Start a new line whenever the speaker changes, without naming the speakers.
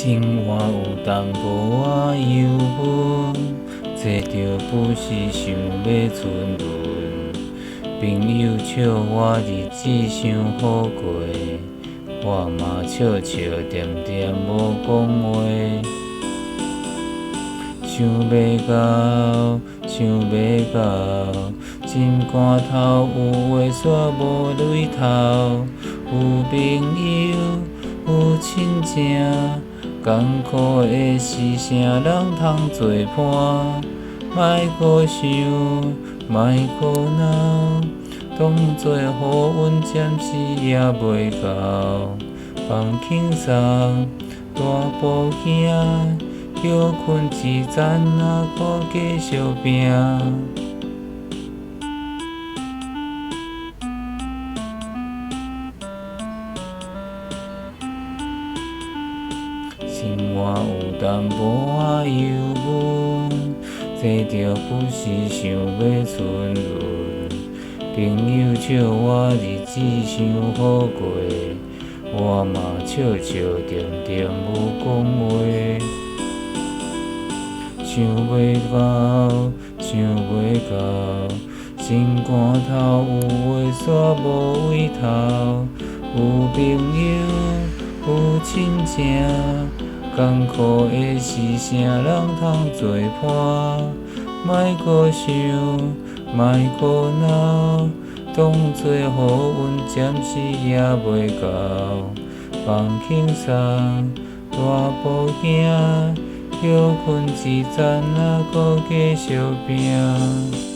生活有淡薄仔忧闷，坐着不时想要存轮。朋友笑我日子伤好过，我嘛笑笑恬恬无讲话。想要到，想要到，真赶头，有话煞无泪头。有朋友，有亲情，艰苦的时啥人通作伴？莫阁想，莫阁闹，当作好运，暂时也袂到。放轻松，大步行，叫困一zan仔，搁继续拼。生活有淡薄仔忧闷，坐着不时想要存轮。朋友笑我日子伤好过，我嘛笑笑恬恬无讲话。想袂到，想袂到，真赶头，有话煞无位头。有朋友，有亲情，艰苦的时啥人通作伴？莫阁想，莫阁闹，当作好运，暂时也袂到。放轻松，大步行，叫困一zan仔，搁继续拼。